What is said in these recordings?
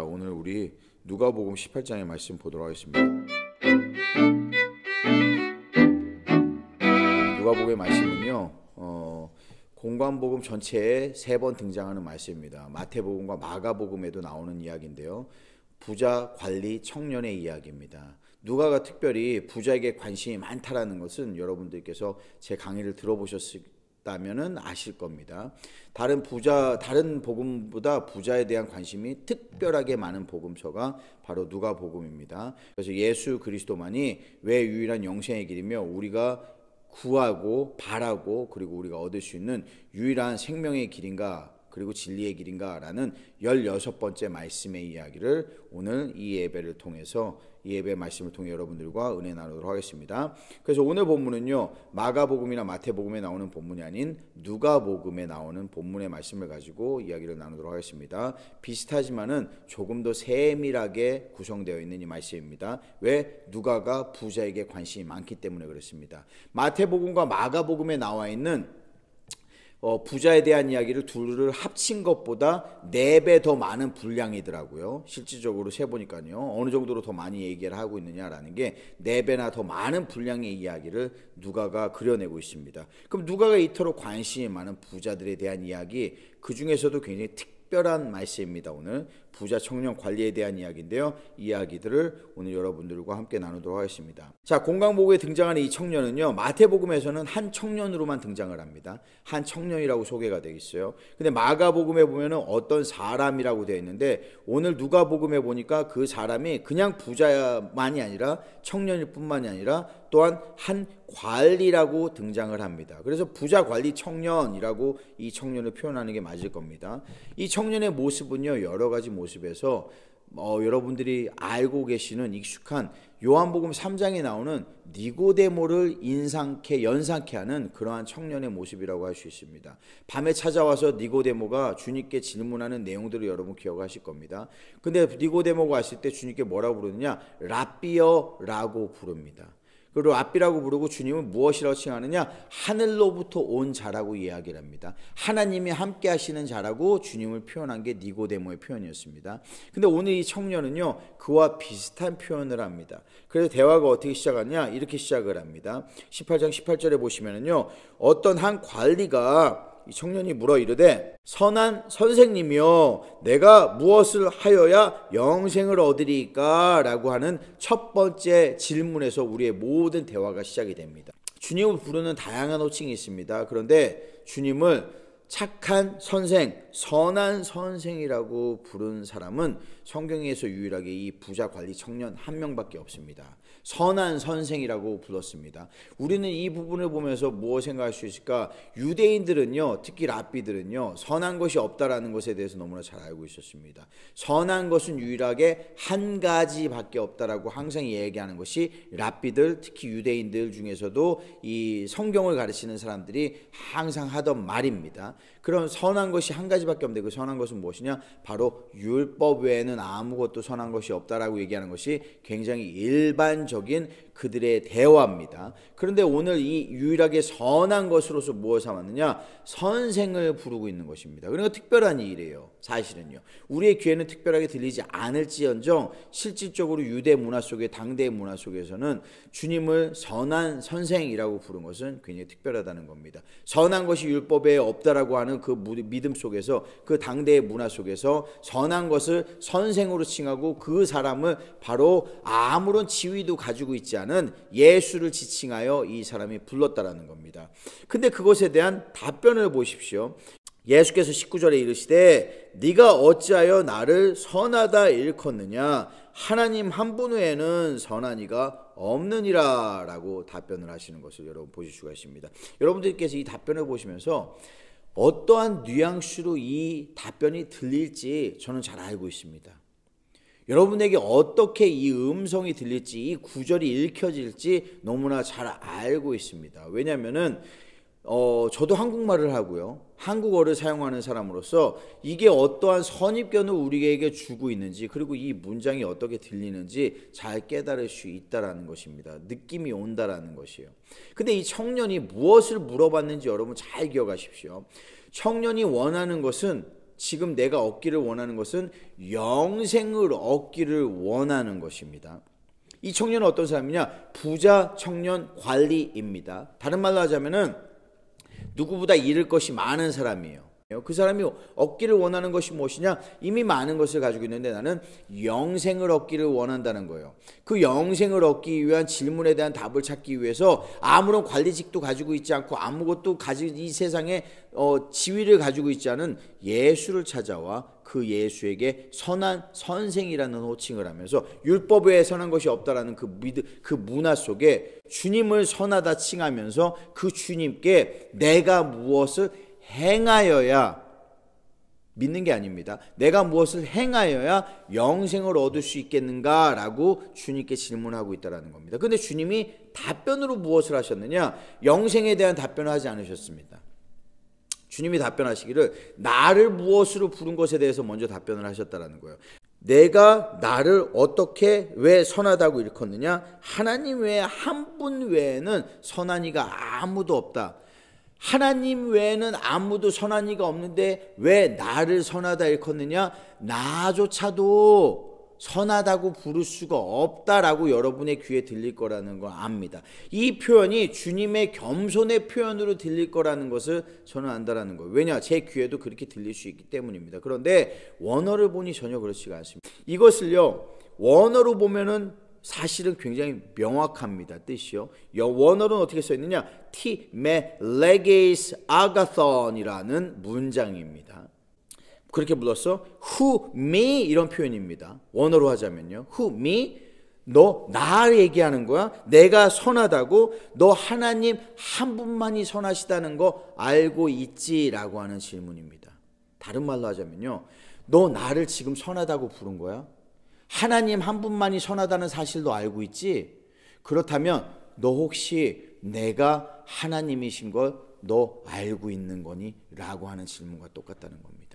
오늘 우리 누가복음 18장의 말씀 보도록 하겠습니다. 누가복음의 말씀은요, 공관복음 전체에 3번 등장하는 말씀입니다. 마태복음과 마가복음에도 나오는 이야기인데요. 부자, 관리, 청년의 이야기입니다. 누가가 특별히 부자에게 관심이 많다라는 것은 여러분들께서 제 강의를 들어보셨다면은 아실 겁니다. 다른 복음보다 부자에 대한 관심이 특별하게 많은 복음서가 바로 누가복음입니다. 그래서 예수 그리스도만이 왜 유일한 영생의 길이며 우리가 구하고 바라고 그리고 우리가 얻을 수 있는 유일한 생명의 길인가 그리고 진리의 길인가라는 16번째 말씀의 이야기를 오늘 이 예배를 통해서 이 예배 말씀을 통해 여러분들과 은혜 나누도록 하겠습니다. 그래서 오늘 본문은요, 마가복음이나 마태복음에 나오는 본문이 아닌 누가복음에 나오는 본문의 말씀을 가지고 이야기를 나누도록 하겠습니다. 비슷하지만은 조금 더 세밀하게 구성되어 있는 이 말씀입니다. 왜? 누가가 부자에게 관심이 많기 때문에 그렇습니다. 마태복음과 마가복음에 나와 있는 부자에 대한 이야기를 둘을 합친 것보다 4배 더 많은 분량이더라고요. 실질적으로 세보니까요. 어느 정도로 더 많이 얘기를 하고 있느냐라는 게 4배나 더 많은 분량의 이야기를 누가가 그려내고 있습니다. 그럼 누가가 이토록 관심이 많은 부자들에 대한 이야기, 그 중에서도 굉장히 특별한 말씀입니다. 오늘 부자 청년 관리에 대한 이야기인데요. 이 이야기들을 오늘 여러분들과 함께 나누도록 하겠습니다. 자, 공강복음에 등장하는 이 청년은요, 마태복음에서는 한 청년으로만 등장을 합니다. 한 청년이라고 소개가 되어 있어요. 근데 마가복음에 보면은 어떤 사람이라고 되어 있는데 오늘 누가복음에 보니까 그 사람이 그냥 부자만이 아니라 청년일 뿐만이 아니라 또한 한 관리라고 등장을 합니다. 그래서 부자 관리 청년이라고 이 청년을 표현하는 게 맞을 겁니다. 이 청년의 모습은요, 여러 가지 모습에서 여러분들이 알고 계시는 익숙한 요한복음 3장에 나오는 니고데모를 연상케 하는 그러한 청년의 모습이라고 할 수 있습니다. 밤에 찾아와서 니고데모가 주님께 질문하는 내용들을 여러분 기억하실 겁니다. 근데 니고데모가 왔을 때 주님께 뭐라고 부르느냐? 랍비어라고 부릅니다. 그리고 랍비라고 부르고 주님은 무엇이라고 칭하느냐? 하늘로부터 온 자라고 이야기를 합니다. 하나님이 함께 하시는 자라고 주님을 표현한 게 니고데모의 표현이었습니다. 근데 오늘 이 청년은요, 그와 비슷한 표현을 합니다. 그래서 대화가 어떻게 시작하냐? 이렇게 시작을 합니다. 18장 18절에 보시면은요, 어떤 한 관리가 이 청년이 물어 이르되 선한 선생님이여 내가 무엇을 하여야 영생을 얻으리까? 라고 하는 첫 번째 질문에서 우리의 모든 대화가 시작이 됩니다. 주님을 부르는 다양한 호칭이 있습니다. 그런데 주님을 착한 선생, 선한 선생이라고 부른 사람은 성경에서 유일하게 이 부자 관리 청년 한 명밖에 없습니다. 선한 선생이라고 불렀습니다. 우리는 이 부분을 보면서 무엇 생각할 수 있을까? 유대인들은요, 특히 랍비들은요, 선한 것이 없다라는 것에 대해서 너무나 잘 알고 있었습니다. 선한 것은 유일하게 한 가지밖에 없다라고 항상 얘기하는 것이 랍비들, 특히 유대인들 중에서도 이 성경을 가르치는 사람들이 항상 하던 말입니다. 그럼 선한 것이 한 가지밖에 없는데 그 선한 것은 무엇이냐? 바로 율법 외에는 아무것도 선한 것이 없다라고 얘기하는 것이 굉장히 일반적인 그들의 대화입니다. 그런데 오늘 이 유일하게 선한 것으로서 무엇을 삼았느냐? 선생을 부르고 있는 것입니다. 그러니까 특별한 일이에요. 사실은요. 우리의 귀에는 특별하게 들리지 않을지언정 실질적으로 유대 문화 속에 당대의 문화 속에서는 주님을 선한 선생이라고 부른 것은 굉장히 특별하다는 겁니다. 선한 것이 율법에 없다라고 하는 그 믿음 속에서 그 당대의 문화 속에서 선한 것을 선생으로 칭하고 그 사람을 바로 아무런 지위도 가지고 있지 않은 예수를 지칭하여 이 사람이 불렀다라는 겁니다. 근데 그것에 대한 답변을 보십시오. 예수께서 19절에 이르시되 네가 어찌하여 나를 선하다 일컫느냐? 하나님 한 분 외에는 선한 이가 없느니라 라고 답변을 하시는 것을 여러분 보실 수가 있습니다. 여러분들께서 이 답변을 보시면서 어떠한 뉘앙스로 이 답변이 들릴지 저는 잘 알고 있습니다. 여러분에게 어떻게 이 음성이 들릴지, 이 구절이 읽혀질지 너무나 잘 알고 있습니다. 왜냐하면은 저도 한국말을 하고요, 한국어를 사용하는 사람으로서 이게 어떠한 선입견을 우리에게 주고 있는지, 그리고 이 문장이 어떻게 들리는지 잘 깨달을 수 있다라는 것입니다. 느낌이 온다라는 것이에요. 근데 이 청년이 무엇을 물어봤는지 여러분 잘 기억하십시오. 청년이 원하는 것은 지금 내가 얻기를 원하는 것은 영생을 얻기를 원하는 것입니다. 이 청년은 어떤 사람이냐? 부자 청년 관리입니다. 다른 말로 하자면은 누구보다 잃을 것이 많은 사람이에요. 그 사람이 얻기를 원하는 것이 무엇이냐? 이미 많은 것을 가지고 있는데 나는 영생을 얻기를 원한다는 거예요. 그 영생을 얻기 위한 질문에 대한 답을 찾기 위해서 아무런 관리직도 가지고 있지 않고 아무것도 가지고 이 세상에 지위를 가지고 있지 않은 예수를 찾아와 그 예수에게 선한 선생이라는 호칭을 하면서 율법 외에 선한 것이 없다라는 그 문화 속에 주님을 선하다 칭하면서 그 주님께 내가 무엇을 행하여야, 믿는 게 아닙니다. 내가 무엇을 행하여야 영생을 얻을 수 있겠는가라고 주님께 질문하고 있다는 겁니다. 그런데 주님이 답변으로 무엇을 하셨느냐? 영생에 대한 답변을 하지 않으셨습니다. 주님이 답변하시기를 나를 무엇으로 부른 것에 대해서 먼저 답변을 하셨다는 거예요. 내가 나를 어떻게 왜 선하다고 일컫느냐? 하나님 외에 한 분 외에는 선한 이가 아무도 없다. 하나님 외에는 아무도 선한 이가 없는데 왜 나를 선하다 일컫느냐? 나조차도 선하다고 부를 수가 없다라고 여러분의 귀에 들릴 거라는 걸 압니다. 이 표현이 주님의 겸손의 표현으로 들릴 거라는 것을 저는 안다라는 거예요. 왜냐? 제 귀에도 그렇게 들릴 수 있기 때문입니다. 그런데 원어를 보니 전혀 그렇지가 않습니다. 이것을요, 원어로 보면은 사실은 굉장히 명확합니다. 뜻이요. 원어로는 어떻게 써 있느냐? T me leges agathon이라는 문장입니다. 그렇게 불렀어? Who me 이런 표현입니다. 원어로 하자면요. Who me? 너 나 얘기하는 거야? 내가 선하다고? 너 하나님 한 분만이 선하시다는 거 알고 있지라고 하는 질문입니다. 다른 말로 하자면요. 너 나를 지금 선하다고 부른 거야? 하나님 한 분만이 선하다는 사실도 알고 있지? 그렇다면 너 혹시 내가 하나님이신 걸 너 알고 있는 거니? 라고 하는 질문과 똑같다는 겁니다.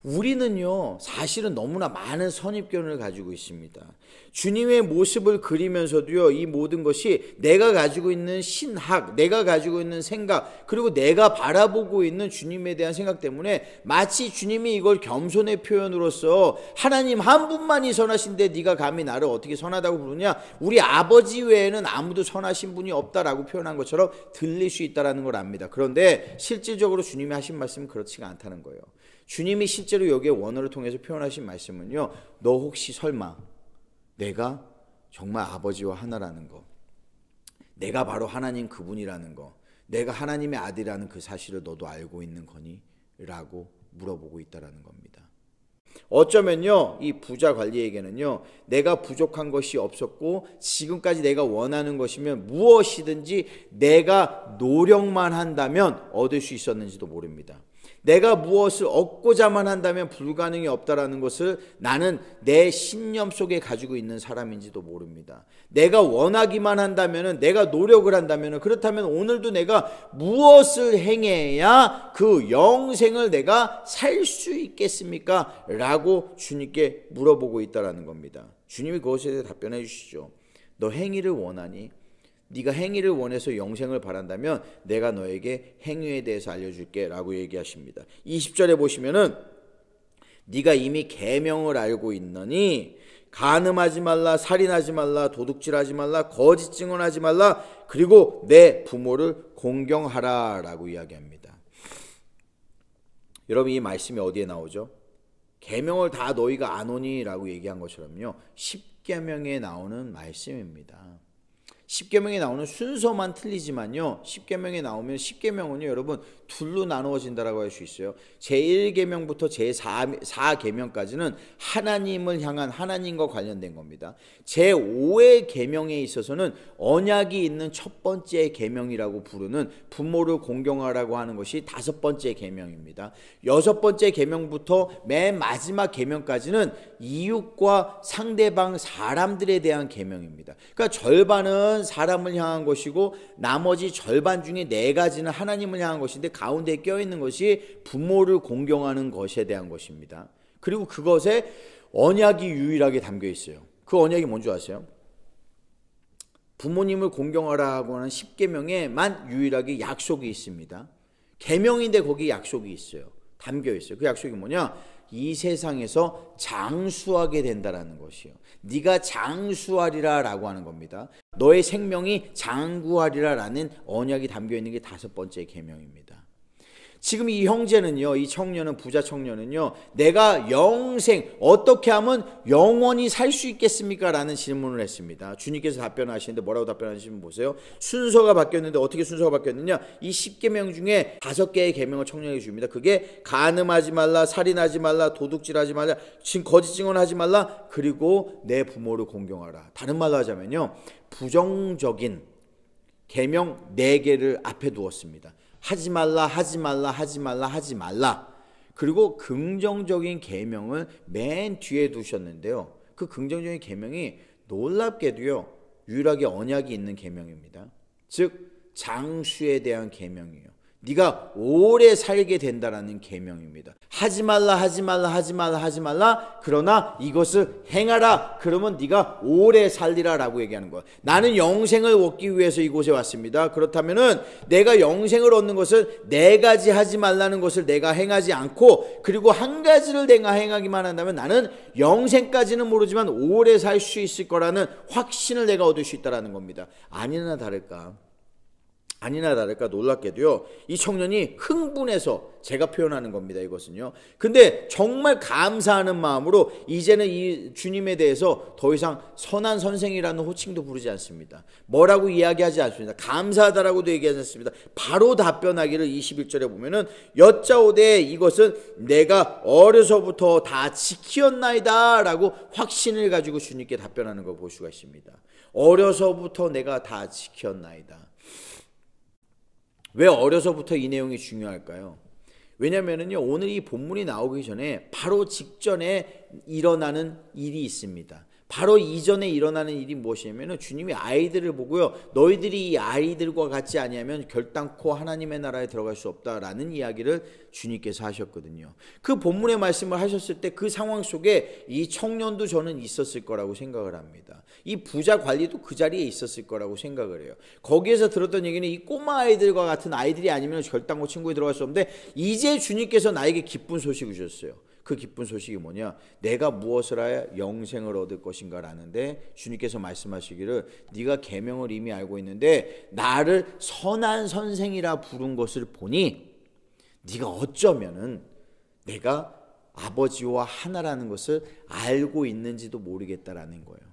우리는요, 사실은 너무나 많은 선입견을 가지고 있습니다. 주님의 모습을 그리면서도요, 이 모든 것이 내가 가지고 있는 신학, 내가 가지고 있는 생각, 그리고 내가 바라보고 있는 주님에 대한 생각 때문에 마치 주님이 이걸 겸손의 표현으로서 하나님 한 분만이 선하신데 네가 감히 나를 어떻게 선하다고 부르냐? 우리 아버지 외에는 아무도 선하신 분이 없다라고 표현한 것처럼 들릴 수 있다는 걸 압니다. 그런데 실질적으로 주님이 하신 말씀은 그렇지가 않다는 거예요. 주님이 실제로 여기에 원어를 통해서 표현하신 말씀은요, 너 혹시 설마 내가 정말 아버지와 하나라는 거, 내가 바로 하나님 그분이라는 거, 내가 하나님의 아들이라는 그 사실을 너도 알고 있는 거니? 라고 물어보고 있다는 겁니다. 어쩌면요, 이 부자 관리에게는요, 내가 부족한 것이 없었고 지금까지 내가 원하는 것이면 무엇이든지 내가 노력만 한다면 얻을 수 있었는지도 모릅니다. 내가 무엇을 얻고자만 한다면 불가능이 없다라는 것을 나는 내 신념 속에 가지고 있는 사람인지도 모릅니다. 내가 원하기만 한다면, 내가 노력을 한다면, 그렇다면 오늘도 내가 무엇을 행해야 그 영생을 내가 살 수 있겠습니까? 라고 주님께 물어보고 있다는 겁니다. 주님이 그것에 대해 답변해 주시죠. 너 행위를 원하니? 네가 행위를 원해서 영생을 바란다면 내가 너에게 행위에 대해서 알려줄게 라고 얘기하십니다. 20절에 보시면은 네가 이미 계명을 알고 있느니 간음하지 말라, 살인하지 말라, 도둑질하지 말라, 거짓 증언하지 말라, 그리고 내 부모를 공경하라 라고 이야기합니다. 여러분, 이 말씀이 어디에 나오죠? 계명을 다 너희가 아노니 라고 얘기한 것처럼요, 십계명에 나오는 말씀입니다. 십계명에 나오는 순서만 틀리지만요, 십계명에 나오면 십계명은요, 여러분 둘로 나누어진다라고 할 수 있어요. 제1계명부터 제4계명까지는 하나님을 향한, 하나님과 관련된 겁니다. 제5의 계명에 있어서는 언약이 있는 첫 번째 계명이라고 부르는 부모를 공경하라고 하는 것이 5번째 계명입니다. 6번째 계명부터 맨 마지막 계명까지는 이웃과 상대방 사람들에 대한 계명입니다. 그러니까 절반은 사람을 향한 것이고 나머지 절반 중에 4가지는 하나님을 향한 것인데 가운데 껴있는 것이 부모를 공경하는 것에 대한 것입니다. 그리고 그것에 언약이 유일하게 담겨 있어요. 그 언약이 뭔지 아세요? 부모님을 공경하라고 하는 10계명에만 유일하게 약속이 있습니다. 계명인데 거기에 약속이 있어요. 담겨 있어요. 그 약속이 뭐냐? 이 세상에서 장수하게 된다라는 것이요. 네가 장수하리라 라고 하는 겁니다. 너의 생명이 장구하리라 라는 언약이 담겨 있는 게 5번째 계명입니다. 지금 이 형제는요, 이 청년은, 부자 청년은요, 내가 영생 어떻게 하면 영원히 살 수 있겠습니까? 라는 질문을 했습니다. 주님께서 답변하시는데 뭐라고 답변하시면 보세요. 순서가 바뀌었는데 어떻게 순서가 바뀌었느냐? 이 10계명 중에 5개의 계명을 청년에게 줍니다. 그게 간음하지 말라, 살인하지 말라, 도둑질하지 말라, 거짓 증언하지 말라, 그리고 내 부모를 공경하라. 다른 말로 하자면요, 부정적인 계명 4개를 앞에 두었습니다. 하지 말라, 하지 말라, 하지 말라, 하지 말라. 그리고 긍정적인 계명을 맨 뒤에 두셨는데요. 그 긍정적인 계명이 놀랍게도요, 유일하게 언약이 있는 계명입니다. 즉 장수에 대한 계명이에요. 네가 오래 살게 된다라는 계명입니다. 하지 말라, 하지 말라, 하지 말라, 하지 말라. 그러나 이것을 행하라. 그러면 네가 오래 살리라 라고 얘기하는 거야. 나는 영생을 얻기 위해서 이곳에 왔습니다. 그렇다면은 내가 영생을 얻는 것을 4가지 하지 말라는 것을 내가 행하지 않고, 그리고 한 가지를 내가 행하기만 한다면 나는 영생까지는 모르지만 오래 살 수 있을 거라는 확신을 내가 얻을 수 있다라는 겁니다. 아니나 다를까 놀랍게도요, 이 청년이 흥분해서 제가 표현하는 겁니다. 이것은요. 근데 정말 감사하는 마음으로 이제는 이 주님에 대해서 더 이상 선한 선생이라는 호칭도 부르지 않습니다. 뭐라고 이야기하지 않습니다. 감사하다라고도 얘기하지 않습니다. 바로 답변하기를 21절에 보면은 여짜오되 이것은 내가 어려서부터 다 지키었나이다 라고 확신을 가지고 주님께 답변하는 걸 볼 수가 있습니다. 어려서부터 내가 다 지켰나이다. 왜 어려서부터 이 내용이 중요할까요? 왜냐면은요, 오늘 이 본문이 나오기 전에 바로 직전에 일어나는 일이 있습니다. 바로 이전에 일어나는 일이 무엇이냐면 주님이 아이들을 보고요, 너희들이 이 아이들과 같지 아니하면 결단코 하나님의 나라에 들어갈 수 없다라는 이야기를 주님께서 하셨거든요. 그 본문의 말씀을 하셨을 때 그 상황 속에 이 청년도 저는 있었을 거라고 생각을 합니다. 이 부자 관리도 그 자리에 있었을 거라고 생각을 해요. 거기에서 들었던 얘기는 이 꼬마 아이들과 같은 아이들이 아니면 결단코 친구에 들어갈 수 없는데, 이제 주님께서 나에게 기쁜 소식을 주셨어요. 그 기쁜 소식이 뭐냐? 내가 무엇을 하여 영생을 얻을 것인가 라는데, 주님께서 말씀하시기를 네가 계명을 이미 알고 있는데 나를 선한 선생이라 부른 것을 보니 네가 어쩌면은 내가 아버지와 하나라는 것을 알고 있는지도 모르겠다라는 거예요.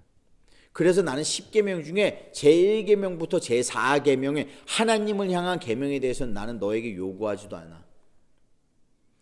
그래서 나는 10계명 중에 제1계명부터 제4계명의 하나님을 향한 계명에 대해서는 나는 너에게 요구하지도 않아.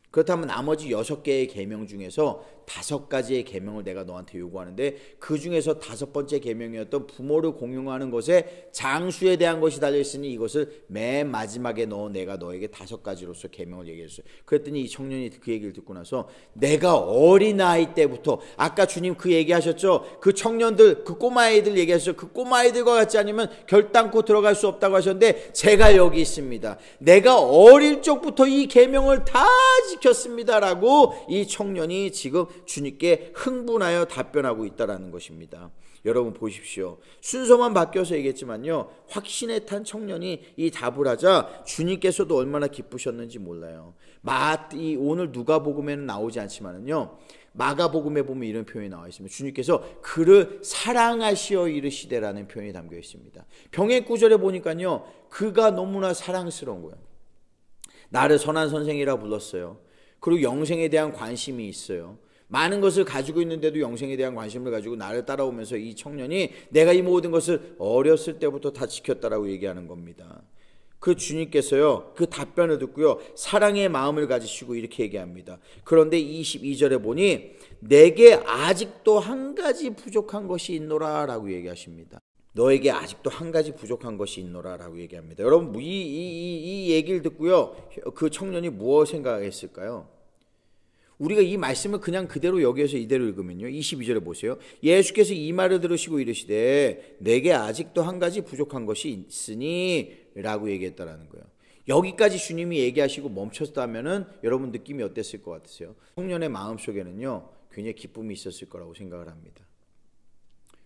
그렇다면 나머지 6개의 계명 중에서 5가지의 계명을 내가 너한테 요구하는데, 그 중에서 5번째 계명이었던 부모를 공경하는 것에 장수에 대한 것이 달려있으니 이것을 맨 마지막에 내가 너에게 5가지로서 계명을 얘기했어요. 그랬더니 이 청년이 그 얘기를 듣고 나서 내가 어린아이 때부터, 아까 주님 그 얘기하셨죠? 그 청년들, 그 꼬마아이들 얘기하셨죠? 그 꼬마아이들과 같지 않으면 결단코 들어갈 수 없다고 하셨는데 제가 여기 있습니다. 내가 어릴 적부터 이 계명을 다 지켰습니다라고 이 청년이 지금 주님께 흥분하여 답변하고 있다라는 것입니다. 여러분 보십시오. 순서만 바뀌어서 얘기했지만요, 확신에 탄 청년이 이 답을 하자 주님께서도 얼마나 기쁘셨는지 몰라요. 오늘 누가복음에는 나오지 않지만은요, 마가복음에 보면 이런 표현이 나와 있습니다. 주님께서 그를 사랑하시어 이르시되라는 표현이 담겨 있습니다. 병의 구절에 보니까요, 그가 너무나 사랑스러운 거예요. 나를 선한 선생이라 불렀어요. 그리고 영생에 대한 관심이 있어요. 많은 것을 가지고 있는데도 영생에 대한 관심을 가지고 나를 따라오면서 이 청년이 내가 이 모든 것을 어렸을 때부터 다 지켰다라고 얘기하는 겁니다. 그 주님께서요, 그 답변을 듣고요, 사랑의 마음을 가지시고 이렇게 얘기합니다. 그런데 22절에 보니 내게 아직도 한 가지 부족한 것이 있노라 라고 얘기하십니다. 너에게 아직도 한 가지 부족한 것이 있노라 라고 얘기합니다. 여러분, 이 얘기를 듣고요, 그 청년이 무엇 생각했을까요? 우리가 이 말씀을 그냥 그대로 여기에서 이대로 읽으면요, 22절에 보세요. 예수께서 이 말을 들으시고 이르시되 내게 아직도 한 가지 부족한 것이 있으니 라고 얘기했다라는 거예요. 여기까지 주님이 얘기하시고 멈췄다면은 여러분 느낌이 어땠을 것 같으세요? 청년의 마음속에는요, 굉장히 기쁨이 있었을 거라고 생각을 합니다.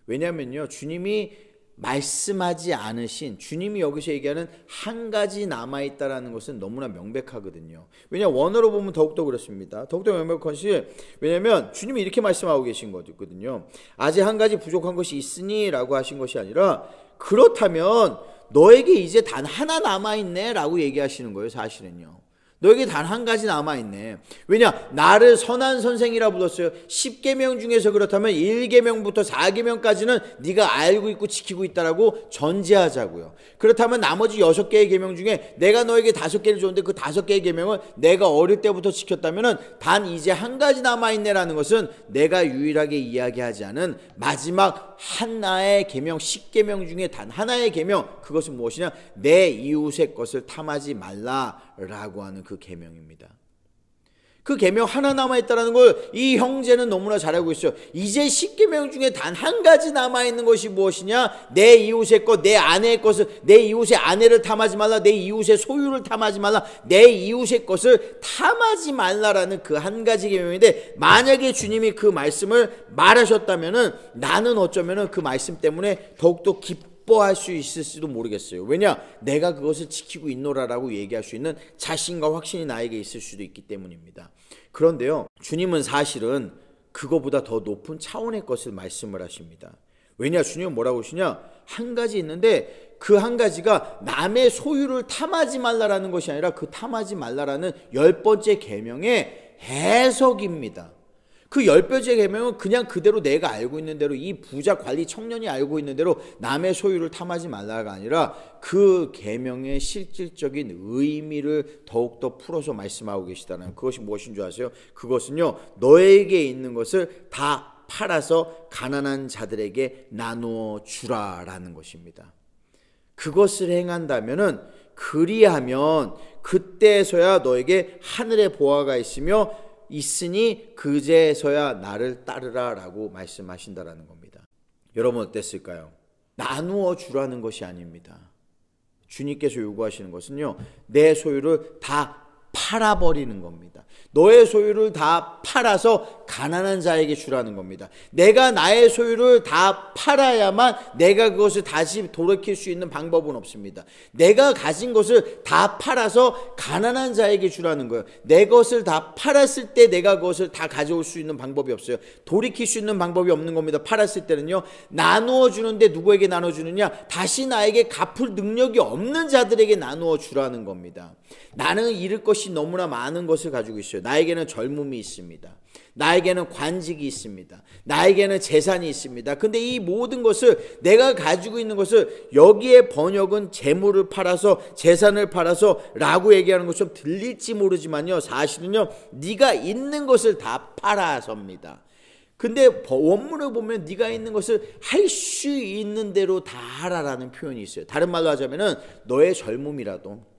왜냐하면요, 주님이 말씀하지 않으신, 주님이 여기서 얘기하는 한 가지 남아있다라는 것은 너무나 명백하거든요. 왜냐, 원어로 보면 더욱더 그렇습니다. 더욱더 명백한 것이, 왜냐면 주님이 이렇게 말씀하고 계신 거거든요. 아직 한 가지 부족한 것이 있으니 라고 하신 것이 아니라, 그렇다면 너에게 이제 단 하나 남아있네 라고 얘기하시는 거예요. 사실은요, 너에게 단 한 가지 남아있네. 왜냐, 나를 선한 선생이라 불렀어요. 10계명 중에서 그렇다면 1계명부터 4계명까지는 네가 알고 있고 지키고 있다라고 전제하자고요. 그렇다면 나머지 6개의 계명 중에 내가 너에게 5개를 줬는데 그 5개의 계명을 내가 어릴 때부터 지켰다면 단 이제 한 가지 남아있네라는 것은 내가 유일하게 이야기하지 않은 마지막 하나의 계명, 10계명 중에 단 하나의 계명, 그것은 무엇이냐, 내 이웃의 것을 탐하지 말라라고 하는 그 계명입니다. 그 계명 하나 남아있다는 걸 이 형제는 너무나 잘 알고 있어요. 이제 10계명 중에 단 한 가지 남아있는 것이 무엇이냐, 내 이웃의 것, 내 아내의 것을, 내 이웃의 아내를 탐하지 말라, 내 이웃의 소유를 탐하지 말라, 내 이웃의 것을 탐하지 말라라는 그 한 가지 계명인데, 만약에 주님이 그 말씀을 말하셨다면은 나는 어쩌면은 그 말씀 때문에 더욱더 기뻐할 수 있을지도 모르겠어요. 왜냐, 내가 그것을 지키고 있노라라고 얘기할 수 있는 자신과 확신이 나에게 있을 수도 있기 때문입니다. 그런데요, 주님은 사실은 그거보다 더 높은 차원의 것을 말씀을 하십니다. 왜냐, 주님은 뭐라고 하시냐, 한 가지 있는데 그 한 가지가 남의 소유를 탐하지 말라라는 것이 아니라 그 탐하지 말라라는 10번째 계명의 해석입니다. 그 10번째 계명은 그냥 그대로 내가 알고 있는 대로, 이 부자 관리 청년이 알고 있는 대로 남의 소유를 탐하지 말라가 아니라 그 계명의 실질적인 의미를 더욱더 풀어서 말씀하고 계시다는, 그것이 무엇인 줄 아세요? 그것은요, 너에게 있는 것을 다 팔아서 가난한 자들에게 나누어 주라라는 것입니다. 그것을 행한다면은, 그리하면 그때서야 너에게 하늘의 보화가 있으니 그제서야 나를 따르라 라고 말씀하신다라는 겁니다. 여러분 어땠을까요? 나누어 주라는 것이 아닙니다. 주님께서 요구하시는 것은요, 내 소유를 다 팔아버리는 겁니다. 너의 소유를 다 팔아서 가난한 자에게 주라는 겁니다. 내가 나의 소유를 다 팔아야만 내가 그것을 다시 돌이킬 수 있는 방법은 없습니다. 내가 가진 것을 다 팔아서 가난한 자에게 주라는 거예요. 내 것을 다 팔았을 때 내가 그것을 다 가져올 수 있는 방법이 없어요. 돌이킬 수 있는 방법이 없는 겁니다. 팔았을 때는요, 나누어 주는데 누구에게 나눠 주느냐, 다시 나에게 갚을 능력이 없는 자들에게 나누어 주라는 겁니다. 나는 잃을 것이 너무나 많은 것을 가지고 있어요. 나에게는 젊음이 있습니다. 나에게는 관직이 있습니다. 나에게는 재산이 있습니다. 근데 이 모든 것을, 내가 가지고 있는 것을, 여기에 번역은 재물을 팔아서, 재산을 팔아서 라고 얘기하는 것처럼 들릴지 모르지만요, 사실은요, 네가 있는 것을 다 팔아서입니다. 근데 원문을 보면 네가 있는 것을 할 수 있는 대로 다 하라라는 표현이 있어요. 다른 말로 하자면은 너의 젊음이라도,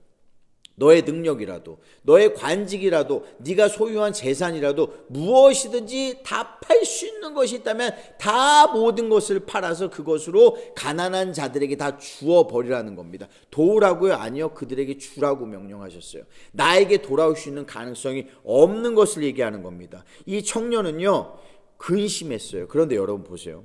너의 능력이라도, 너의 관직이라도, 네가 소유한 재산이라도 무엇이든지 다 팔 수 있는 것이 있다면 다 모든 것을 팔아서 그것으로 가난한 자들에게 다 주어 버리라는 겁니다. 도우라고요? 아니요, 그들에게 주라고 명령하셨어요. 나에게 돌아올 수 있는 가능성이 없는 것을 얘기하는 겁니다. 이 청년은요, 근심했어요. 그런데 여러분 보세요.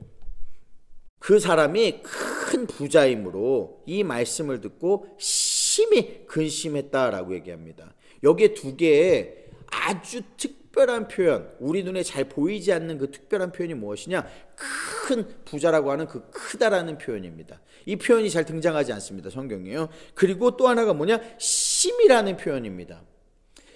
그 사람이 큰 부자이므로 이 말씀을 듣고 심히 근심했다라고 얘기합니다. 여기에 두 개의 아주 특별한 표현, 우리 눈에 잘 보이지 않는 그 특별한 표현이 무엇이냐, 큰 부자라고 하는 그 크다라는 표현입니다. 이 표현이 잘 등장하지 않습니다, 성경이요. 그리고 또 하나가 뭐냐, 심이라는 표현입니다.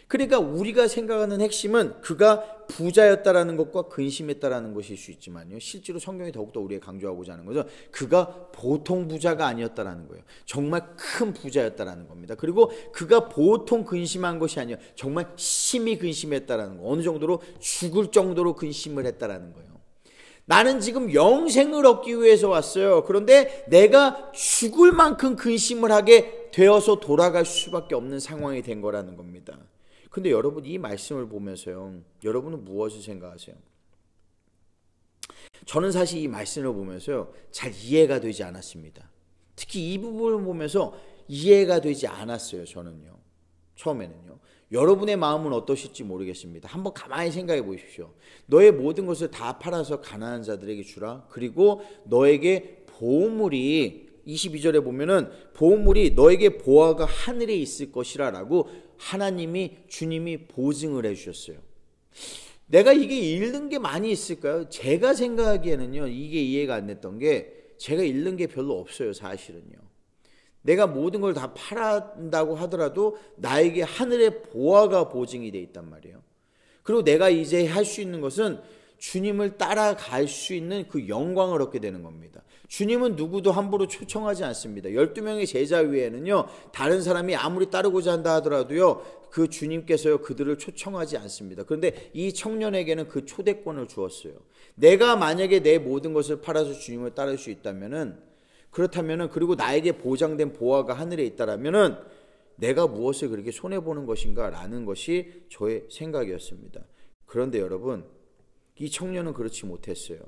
그러니까 우리가 생각하는 핵심은 그가 부자였다라는 것과 근심했다라는 것일 수 있지만요, 실제로 성경이 더욱더 우리에게 강조하고자 하는 것은 그가 보통 부자가 아니었다라는 거예요. 정말 큰 부자였다라는 겁니다. 그리고 그가 보통 근심한 것이 아니에요. 정말 심히 근심했다라는 거. 어느 정도로 죽을 정도로 근심을 했다라는 거예요. 나는 지금 영생을 얻기 위해서 왔어요. 그런데 내가 죽을 만큼 근심을 하게 되어서 돌아갈 수밖에 없는 상황이 된 거라는 겁니다. 근데 여러분, 이 말씀을 보면서요, 여러분은 무엇을 생각하세요? 저는 사실 이 말씀을 보면서요, 잘 이해가 되지 않았습니다. 특히 이 부분을 보면서 이해가 되지 않았어요, 저는요. 처음에는요. 여러분의 마음은 어떠실지 모르겠습니다. 한번 가만히 생각해 보십시오. 너의 모든 것을 다 팔아서 가난한 자들에게 주라. 그리고 너에게 보물이 22절에 보면은 보물이 너에게 보화가 하늘에 있을 것이라 라고 주님이 보증을 해주셨어요. 내가 이게 잃는 게 많이 있을까요? 제가 생각하기에는요, 이게 이해가 안 됐던 게 제가 잃는 게 별로 없어요, 사실은요. 내가 모든 걸 다 팔아한다고 하더라도 나에게 하늘의 보화가 보증이 돼 있단 말이에요. 그리고 내가 이제 할 수 있는 것은 주님을 따라갈 수 있는 그 영광을 얻게 되는 겁니다. 주님은 누구도 함부로 초청하지 않습니다. 12명의 제자 위에는요, 다른 사람이 아무리 따르고자 한다 하더라도요, 그 주님께서요, 그들을 초청하지 않습니다. 그런데 이 청년에게는 그 초대권을 주었어요. 내가 만약에 내 모든 것을 팔아서 주님을 따를 수 있다면은, 그렇다면은, 그리고 나에게 보장된 보화가 하늘에 있다라면은 내가 무엇을 그렇게 손해보는 것인가 라는 것이 저의 생각이었습니다. 그런데 여러분, 이 청년은 그렇지 못했어요.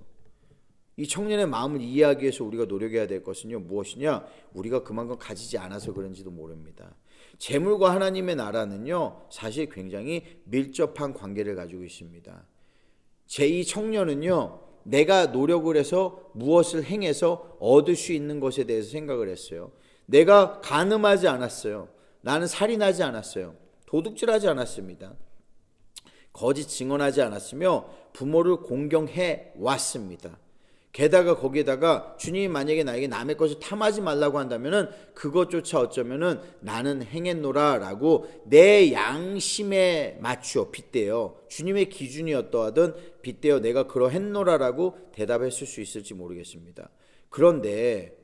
이 청년의 마음을 이해하기 위해서 우리가 노력해야 될 것은요, 무엇이냐? 우리가 그만큼 가지지 않아서 그런지도 모릅니다. 재물과 하나님의 나라는요, 사실 굉장히 밀접한 관계를 가지고 있습니다. 이 청년은요, 내가 노력을 해서 무엇을 행해서 얻을 수 있는 것에 대해서 생각을 했어요. 내가 간음하지 않았어요. 나는 살인하지 않았어요. 도둑질하지 않았습니다. 거짓 증언하지 않았으며 부모를 공경해 왔습니다. 게다가 거기에다가 주님이 만약에 나에게 남의 것을 탐하지 말라고 한다면은 그것조차 어쩌면은 나는 행했노라 라고 내 양심에 맞추어 빗대어 주님의 기준이 어떠하든 빗대어 내가 그러했노라 라고 대답했을 수 있을지 모르겠습니다. 그런데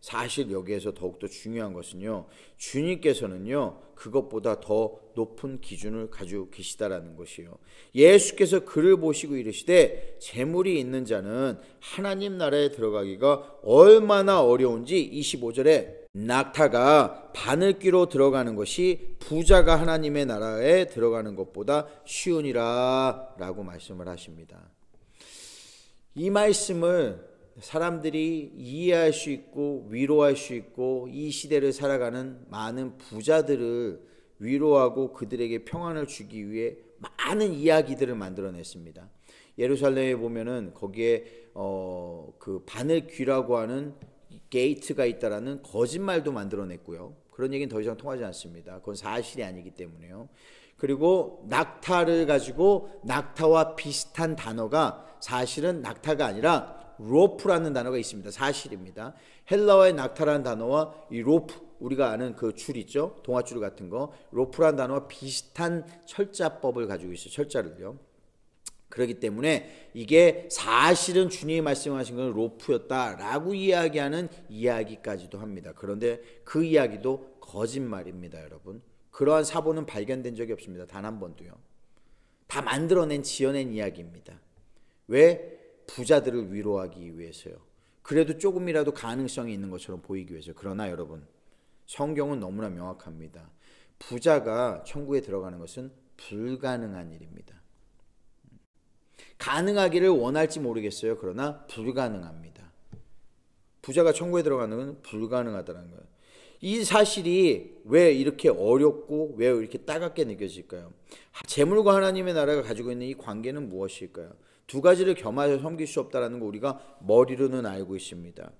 사실 여기에서 더욱더 중요한 것은요, 주님께서는요, 그것보다 더 높은 기준을 가지고 계시다라는 것이요. 예수께서 그를 보시고 이르시되 재물이 있는 자는 하나님 나라에 들어가기가 얼마나 어려운지 25절에 낙타가 바늘귀로 들어가는 것이 부자가 하나님의 나라에 들어가는 것보다 쉬우니라 라고 말씀을 하십니다. 이 말씀을 사람들이 이해할 수 있고 위로할 수 있고 이 시대를 살아가는 많은 부자들을 위로하고 그들에게 평안을 주기 위해 많은 이야기들을 만들어냈습니다. 예루살렘에 보면은 거기에 그 바늘귀라고 하는 게이트가 있다라는 거짓말도 만들어냈고요. 그런 얘기는 더 이상 통하지 않습니다. 그건 사실이 아니기 때문에요. 그리고 낙타를 가지고 낙타와 비슷한 단어가 사실은 낙타가 아니라 로프라는 단어가 있습니다. 사실입니다. 헬라어의 낙타라는 단어와 이 로프, 우리가 아는 그 줄 있죠? 동아줄 같은 거, 로프라는 단어와 비슷한 철자법을 가지고 있어요. 철자를요. 그렇기 때문에 이게 사실은 주님이 말씀하신 건 로프였다라고 이야기하는 이야기까지도 합니다. 그런데 그 이야기도 거짓말입니다, 여러분. 그러한 사본은 발견된 적이 없습니다. 단 한 번도요. 다 만들어낸, 지어낸 이야기입니다. 왜? 부자들을 위로하기 위해서요. 그래도 조금이라도 가능성이 있는 것처럼 보이기 위해서. 그러나 여러분, 성경은 너무나 명확합니다. 부자가 천국에 들어가는 것은 불가능한 일입니다. 가능하기를 원할지 모르겠어요. 그러나 불가능합니다. 부자가 천국에 들어가는 건 불가능하다는 거예요. 이 사실이 왜 이렇게 어렵고 왜 이렇게 따갑게 느껴질까요? 재물과 하나님의 나라가 가지고 있는 이 관계는 무엇일까요? 두 가지를 겸하여 섬길 수 없다는 거 우리가 머리로는 알고 있습니다.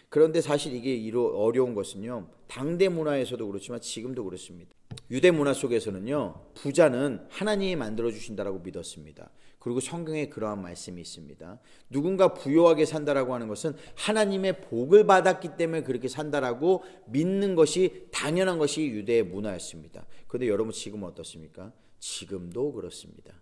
그런데 사실 이게 어려운 것은요, 당대 문화에서도 그렇지만 지금도 그렇습니다. 유대 문화 속에서는요, 부자는 하나님이 만들어주신다라고 믿었습니다. 그리고 성경에 그러한 말씀이 있습니다. 누군가 부유하게 산다라고 하는 것은 하나님의 복을 받았기 때문에 그렇게 산다라고 믿는 것이 당연한 것이 유대의 문화였습니다. 그런데 여러분 지금은 어떻습니까? 지금도 그렇습니다.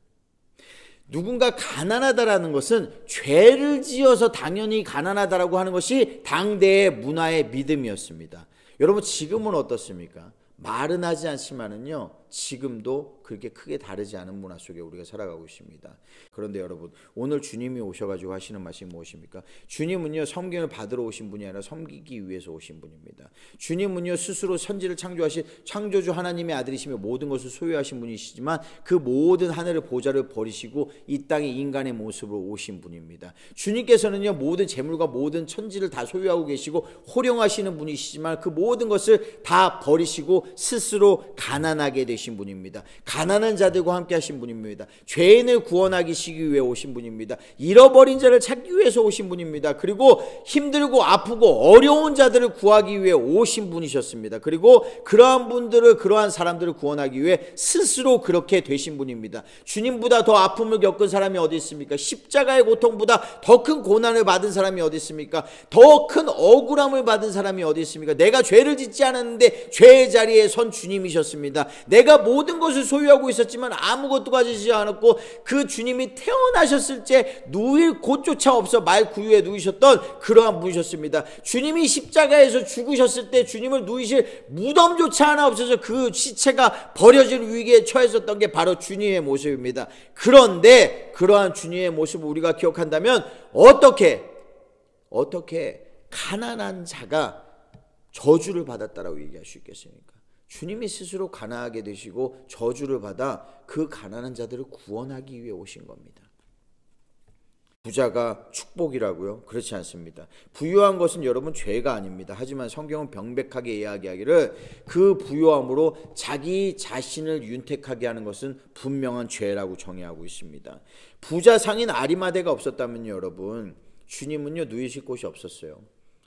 누군가 가난하다라는 것은 죄를 지어서 당연히 가난하다라고 하는 것이 당대의 문화의 믿음이었습니다. 여러분 지금은 어떻습니까? 말은 하지 않지만은요, 지금도 그렇게 크게 다르지 않은 문화 속에 우리가 살아가고 있습니다. 그런데 여러분, 오늘 주님이 오셔가지고 하시는 말씀이 무엇입니까? 주님은요, 섬김을 받으러 오신 분이 아니라 섬기기 위해서 오신 분입니다. 주님은요, 스스로 천지를 창조하신 창조주 하나님의 아들이시며 모든 것을 소유하신 분이시지만 그 모든 하늘의 보좌를 버리시고 이 땅에 인간의 모습으로 오신 분입니다. 주님께서는요, 모든 재물과 모든 천지를 다 소유하고 계시고 호령하시는 분이시지만 그 모든 것을 다 버리시고 스스로 가난하게 되시고 계신 분입니다. 가난한 자들과 함께 하신 분입니다. 죄인을 구원하시기 위해 오신 분입니다. 잃어버린 자를 찾기 위해서 오신 분입니다. 그리고 힘들고 아프고 어려운 자들을 구하기 위해 오신 분이셨습니다. 그리고 그러한 사람들을 구원하기 위해 스스로 그렇게 되신 분입니다. 주님보다 더 아픔을 겪은 사람이 어디 있습니까? 십자가의 고통보다 더 큰 고난을 받은 사람이 어디 있습니까? 더 큰 억울함을 받은 사람이 어디 있습니까? 내가 죄를 짓지 않았는데 죄의 자리에 선 주님이셨습니다. 내가 모든 것을 소유하고 있었지만 아무것도 가지지 않았고 그 주님이 태어나셨을 때 누일 곳조차 없어 말 구유에 누이셨던 그러한 분이셨습니다. 주님이 십자가에서 죽으셨을 때 주님을 누이실 무덤조차 하나 없어서 그 시체가 버려질 위기에 처했었던 게 바로 주님의 모습입니다. 그런데 그러한 주님의 모습을 우리가 기억한다면 어떻게 가난한 자가 저주를 받았다라고 얘기할 수 있겠습니까? 주님이 스스로 가난하게 되시고 저주를 받아 그 가난한 자들을 구원하기 위해 오신 겁니다. 부자가 축복이라고요? 그렇지 않습니다. 부유한 것은 여러분 죄가 아닙니다. 하지만 성경은 명백하게 이야기하기를 그 부유함으로 자기 자신을 윤택하게 하는 것은 분명한 죄라고 정의하고 있습니다. 부자 상인 아리마대가 없었다면요, 여러분, 주님은요 누이실 곳이 없었어요.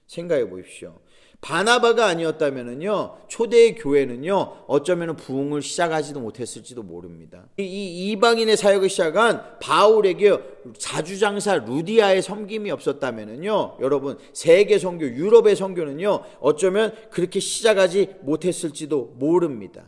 생각해 보십시오. 바나바가 아니었다면은요 초대의 교회는요 어쩌면은 부흥을 시작하지도 못했을지도 모릅니다. 이 이방인의 사역을 시작한 바울에게 자주장사 루디아의 섬김이 없었다면은요 여러분 세계 선교, 유럽의 선교는요 어쩌면 그렇게 시작하지 못했을지도 모릅니다.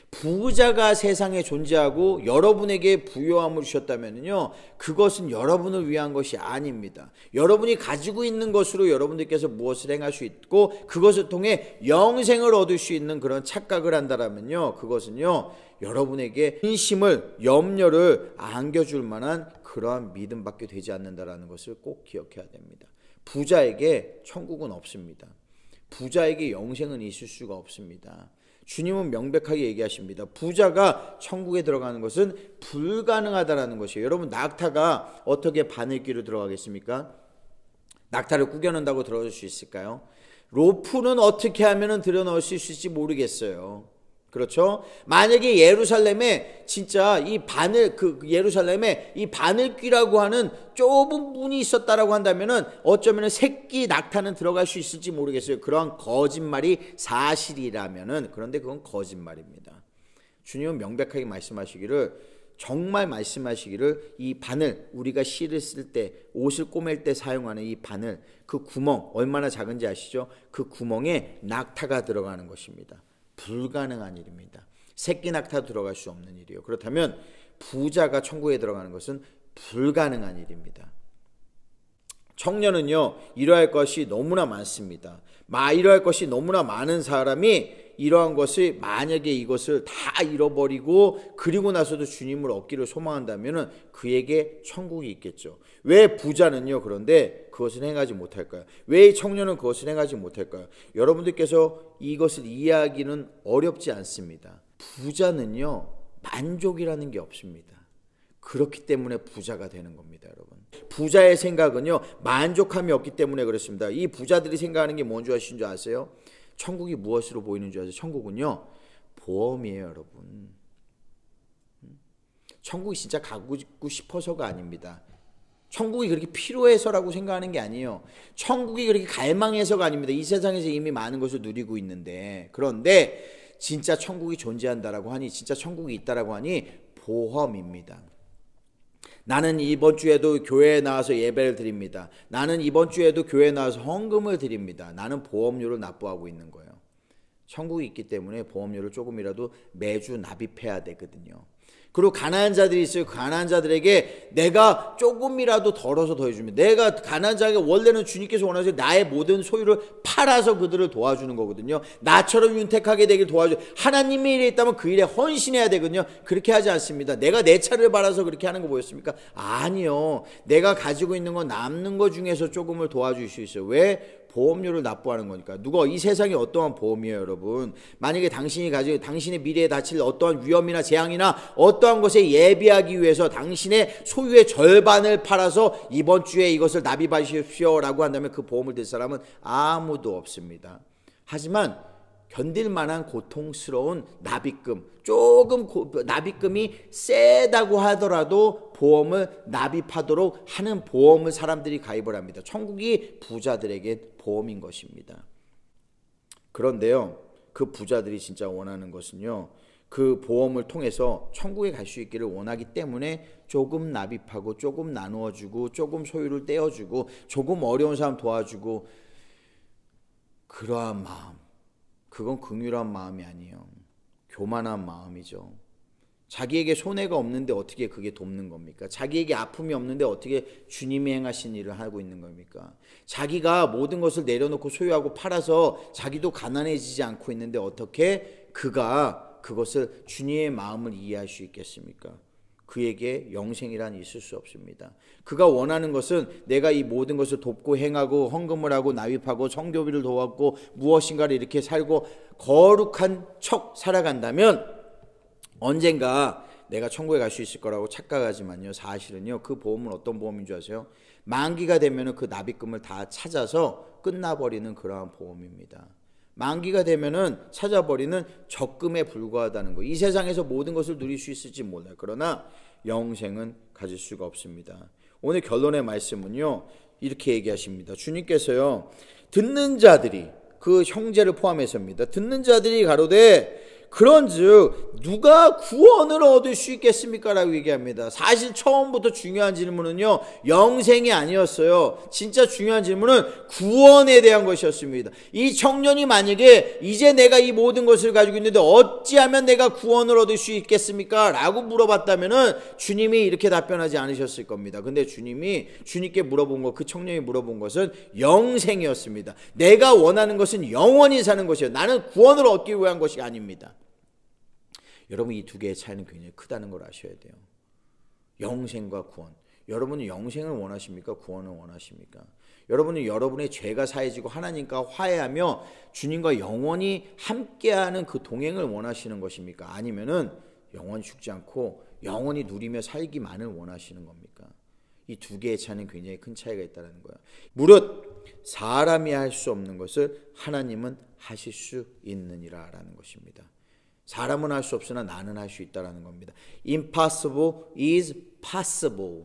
부자가 세상에 존재하고 여러분에게 부유함을 주셨다면요 그것은 여러분을 위한 것이 아닙니다. 여러분이 가지고 있는 것으로 여러분들께서 무엇을 행할 수 있고 그것을 통해 영생을 얻을 수 있는 그런 착각을 한다면요 그것은요 여러분에게 근심을, 염려를 안겨줄 만한 그러한 믿음밖에 되지 않는다라는 것을 꼭 기억해야 됩니다. 부자에게 천국은 없습니다. 부자에게 영생은 있을 수가 없습니다. 주님은 명백하게 얘기하십니다. 부자가 천국에 들어가는 것은 불가능하다라는 것이에요. 여러분 낙타가 어떻게 바늘귀로 들어가겠습니까? 낙타를 구겨낸다고 들어올 수 있을까요? 로프는 어떻게 하면 들여넣을 수 있을지 모르겠어요. 그렇죠? 만약에 예루살렘에 진짜 예루살렘에 이 바늘귀라고 하는 좁은 문이 있었다라고 한다면은 어쩌면은 새끼 낙타는 들어갈 수 있을지 모르겠어요. 그러한 거짓말이 사실이라면은. 그런데 그건 거짓말입니다. 주님은 명백하게 정말 말씀하시기를 이 바늘, 우리가 실을 쓸 때, 옷을 꼬맬 때 사용하는 이 바늘, 그 구멍 얼마나 작은지 아시죠? 그 구멍에 낙타가 들어가는 것입니다. 불가능한 일입니다. 새끼 낙타 들어갈 수 없는 일이에요. 그렇다면 부자가 천국에 들어가는 것은 불가능한 일입니다. 청년은요 이러할 것이 너무나 많습니다. 이러할 것이 너무나 많은 사람이 이러한 것을 만약에 이것을 다 잃어버리고 그리고 나서도 주님을 얻기를 소망한다면 그에게 천국이 있겠죠. 왜 부자는요 그런데 그것을 행하지 못할까요? 왜 청년은 그것을 행하지 못할까요? 여러분들께서 이것을 이해하기는 어렵지 않습니다. 부자는요 만족이라는 게 없습니다. 그렇기 때문에 부자가 되는 겁니다, 여러분. 부자의 생각은요 만족함이 없기 때문에 그렇습니다. 이 부자들이 생각하는 게 뭔 줄 아시는 줄 아세요? 천국이 무엇으로 보이는 줄 아세요? 천국은요 보험이에요, 여러분. 천국이 진짜 가고 싶어서가 아닙니다. 천국이 그렇게 필요해서라고 생각하는 게 아니에요. 천국이 그렇게 갈망해서가 아닙니다. 이 세상에서 이미 많은 것을 누리고 있는데, 그런데 진짜 천국이 존재한다라고 하니, 진짜 천국이 있다라고 하니 보험입니다. 나는 이번 주에도 교회에 나와서 예배를 드립니다. 나는 이번 주에도 교회에 나와서 헌금을 드립니다. 나는 보험료를 납부하고 있는 거예요. 천국이 있기 때문에 보험료를 조금이라도 매주 납입해야 되거든요. 그리고 가난한 자들이 있어요. 가난한 자들에게 내가 조금이라도 덜어서 더해줍니다. 내가 가난한 자에게 원래는 주님께서 원하시는 나의 모든 소유를 팔아서 그들을 도와주는 거거든요. 나처럼 윤택하게 되길 도와줘. 하나님의 일에 있다면 그 일에 헌신해야 되거든요. 그렇게 하지 않습니다. 내가 내 차를 팔아서 그렇게 하는 거 보였습니까? 아니요. 내가 가지고 있는 거 남는 거 중에서 조금을 도와줄 수 있어요. 왜? 보험료를 납부하는 거니까. 이 세상이 어떠한 보험이에요, 여러분? 만약에 당신의 미래에 닥칠 어떠한 위험이나 재앙이나 어떠한 것에 예비하기 위해서 당신의 소유의 절반을 팔아서 이번 주에 이것을 납입하십시오라고 한다면 그 보험을 들 사람은 아무도 없습니다. 하지만 견딜 만한 고통스러운 납입금, 조금 납입금이 세다고 하더라도 보험을 납입하도록 하는 보험을 사람들이 가입을 합니다. 천국이 부자들에게 보험인 것입니다. 그런데요, 그 부자들이 진짜 원하는 것은요, 그 보험을 통해서 천국에 갈 수 있기를 원하기 때문에 조금 납입하고 조금 나누어주고 조금 소유를 떼어주고 조금 어려운 사람 도와주고, 그러한 마음, 그건 긍휼한 마음이 아니에요. 교만한 마음이죠. 자기에게 손해가 없는데 어떻게 그게 돕는 겁니까? 자기에게 아픔이 없는데 어떻게 주님이 행하신 일을 하고 있는 겁니까? 자기가 모든 것을 내려놓고 소유하고 팔아서 자기도 가난해지지 않고 있는데 어떻게 그가 그것을 주님의 마음을 이해할 수 있겠습니까? 그에게 영생이란 있을 수 없습니다. 그가 원하는 것은 내가 이 모든 것을 돕고 행하고 헌금을 하고 납입하고 성교비를 도왔고 무엇인가를 이렇게 살고 거룩한 척 살아간다면 언젠가 내가 천국에 갈 수 있을 거라고 착각하지만요, 사실은요, 그 보험은 어떤 보험인 줄 아세요? 만기가 되면 그 납입금을 다 찾아서 끝나버리는 그러한 보험입니다. 만기가 되면은 찾아버리는 적금에 불과하다는 거. 이 세상에서 모든 것을 누릴 수 있을지 몰라요. 그러나 영생은 가질 수가 없습니다. 오늘 결론의 말씀은요, 이렇게 얘기하십니다. 주님께서요, 듣는 자들이, 그 형제를 포함해서입니다. 듣는 자들이 가로되 그런즉 누가 구원을 얻을 수 있겠습니까? 라고 얘기합니다. 사실 처음부터 중요한 질문은요, 영생이 아니었어요. 진짜 중요한 질문은 구원에 대한 것이었습니다. 이 청년이 만약에 이제 내가 이 모든 것을 가지고 있는데 어찌하면 내가 구원을 얻을 수 있겠습니까? 라고 물어봤다면은 주님이 이렇게 답변하지 않으셨을 겁니다. 근데 주님께 물어본 것, 그 청년이 물어본 것은 영생이었습니다. 내가 원하는 것은 영원히 사는 것이에요. 나는 구원을 얻기 위한 것이 아닙니다. 여러분, 이 두 개의 차이는 굉장히 크다는 걸 아셔야 돼요. 영생과 구원. 여러분은 영생을 원하십니까? 구원을 원하십니까? 여러분은 여러분의 죄가 사해지고 하나님과 화해하며 주님과 영원히 함께하는 그 동행을 원하시는 것입니까? 아니면은 영원히 죽지 않고 영원히 누리며 살기만을 원하시는 겁니까? 이 두 개의 차이는 굉장히 큰 차이가 있다는 거예요. 무릇 사람이 할 수 없는 것을 하나님은 하실 수 있느니라 라는 것입니다. 사람은 할 수 없으나 나는 할 수 있다는 겁니다. Impossible is possible.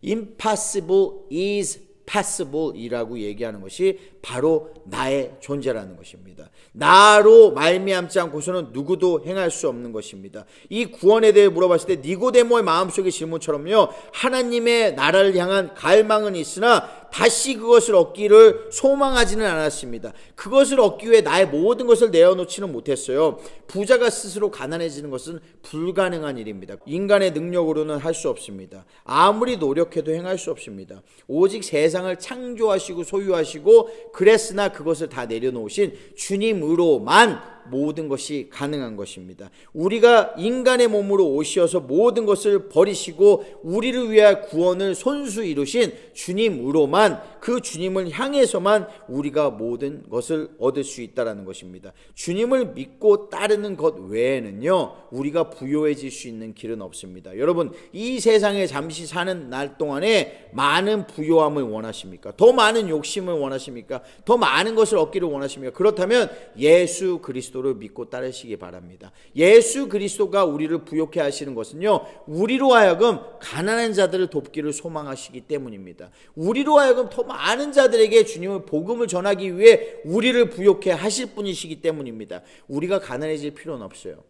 Impossible is possible 이라고 얘기하는 것이 바로 나의 존재라는 것입니다. 나로 말미암지 않고서는 누구도 행할 수 없는 것입니다. 이 구원에 대해 물어봤을 때 니고데모의 마음속의 질문처럼요, 하나님의 나라를 향한 갈망은 있으나 다시 그것을 얻기를 소망하지는 않았습니다. 그것을 얻기 위해 나의 모든 것을 내어놓지는 못했어요. 부자가 스스로 가난해지는 것은 불가능한 일입니다. 인간의 능력으로는 할 수 없습니다. 아무리 노력해도 행할 수 없습니다. 오직 세상을 창조하시고 소유하시고 그랬으나 그것을 다 내려놓으신 주님으로만 모든 것이 가능한 것입니다. 우리가 인간의 몸으로 오시어서 모든 것을 버리시고 우리를 위해 구원을 손수 이루신 주님으로만, 그 주님을 향해서만 우리가 모든 것을 얻을 수 있다는 것입니다. 주님을 믿고 따르는 것 외에는요, 우리가 부요해질 수 있는 길은 없습니다. 여러분, 이 세상에 잠시 사는 날 동안에 많은 부요함을 원하십니까? 더 많은 욕심을 원하십니까? 더 많은 것을 얻기를 원하십니까? 그렇다면 예수 그리스도를 믿고 따르시기 바랍니다. 예수 그리스도가 우리를 부요케 하시는 것은요, 우리로 하여금 가난한 자들을 돕기를 소망하시기 때문입니다. 우리로 하여금 더 많은 자들에게 주님의 복음을 전하기 위해 우리를 부요케 하실 분이시기 때문입니다. 우리가 가난해질 필요는 없어요.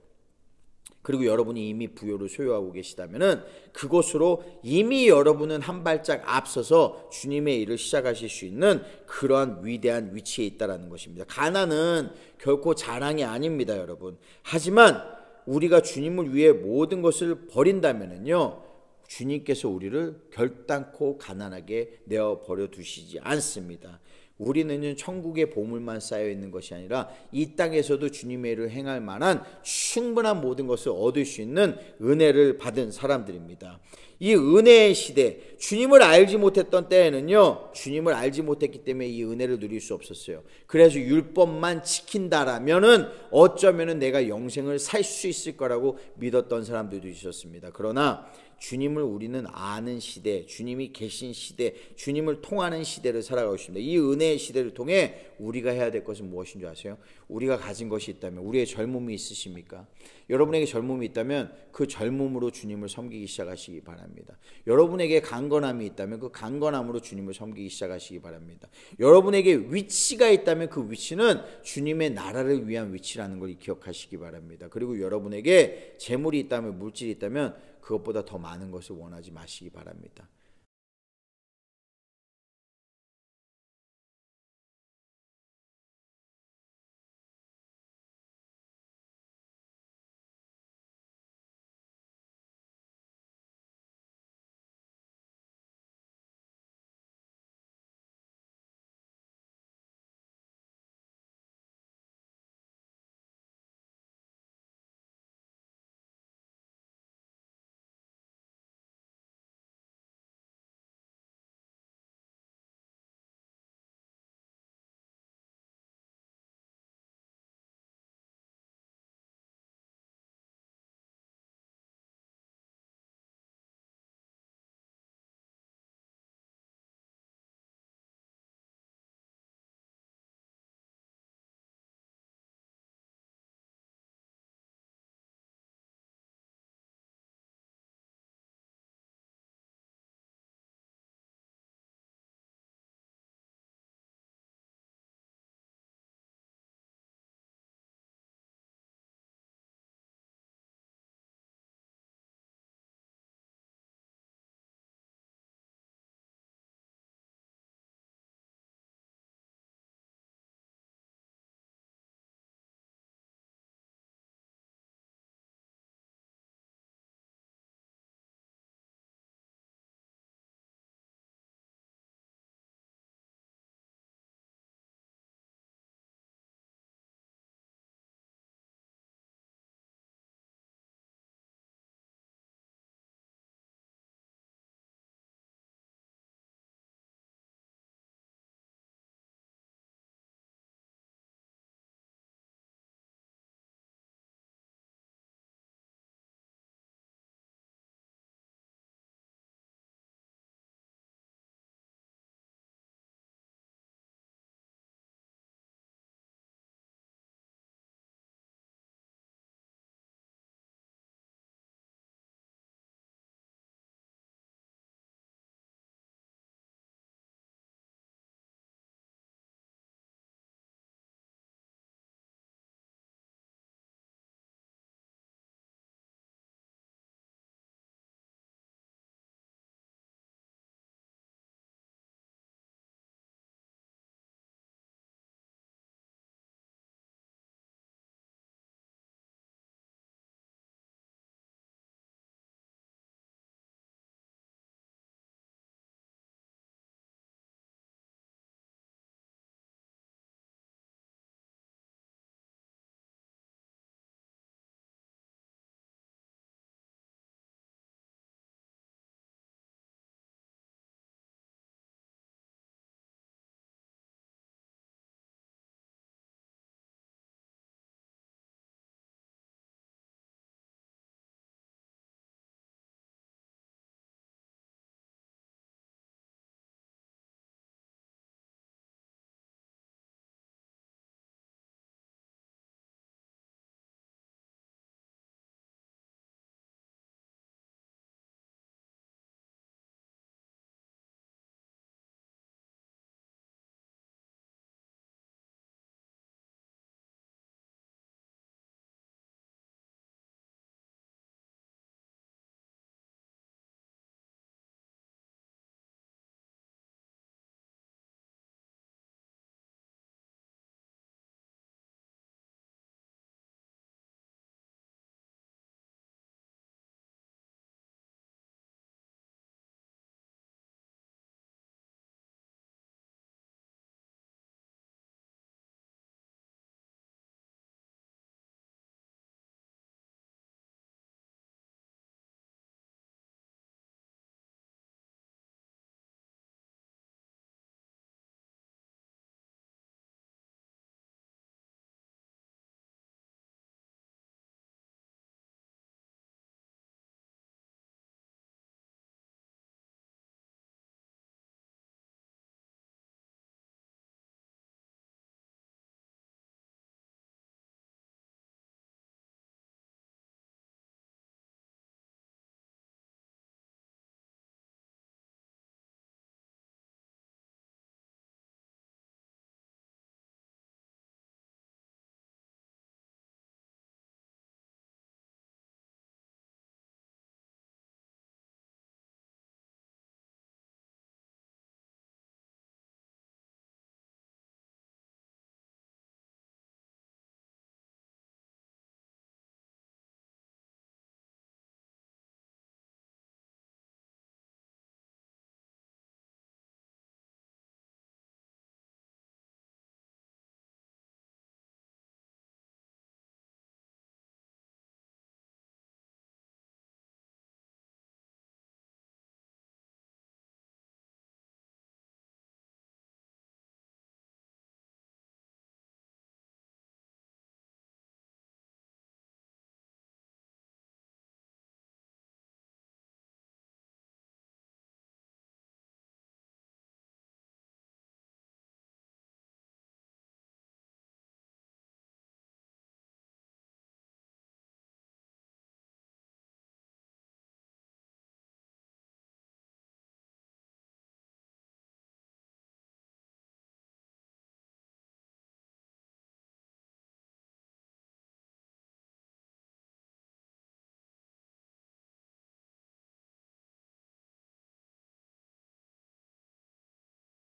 그리고 여러분이 이미 부요를 소유하고 계시다면은 그곳으로 이미 여러분은 한 발짝 앞서서 주님의 일을 시작하실 수 있는 그러한 위대한 위치에 있다는 것입니다. 가난은 결코 자랑이 아닙니다, 여러분. 하지만 우리가 주님을 위해 모든 것을 버린다면은요, 주님께서 우리를 결단코 가난하게 내어버려 두시지 않습니다. 우리는 천국의 보물만 쌓여 있는 것이 아니라 이 땅에서도 주님의 일을 행할 만한 충분한 모든 것을 얻을 수 있는 은혜를 받은 사람들입니다. 이 은혜의 시대, 주님을 알지 못했던 때에는요, 주님을 알지 못했기 때문에 이 은혜를 누릴 수 없었어요. 그래서 율법만 지킨다라면은 어쩌면은 내가 영생을 살 수 있을 거라고 믿었던 사람들도 있었습니다. 그러나 주님을 우리는 아는 시대, 주님이 계신 시대, 주님을 통하는 시대를 살아가고 있습니다. 이 은혜의 시대를 통해 우리가 해야 될 것은 무엇인 줄 아세요? 우리가 가진 것이 있다면, 우리의 젊음이 있으십니까? 여러분에게 젊음이 있다면 그 젊음으로 주님을 섬기기 시작하시기 바랍니다. 여러분에게 강건함이 있다면 그 강건함으로 주님을 섬기기 시작하시기 바랍니다. 여러분에게 위치가 있다면 그 위치는 주님의 나라를 위한 위치라는 걸 기억하시기 바랍니다. 그리고 여러분에게 재물이 있다면, 물질이 있다면 그것보다 더 많은 것을 원하지 마시기 바랍니다.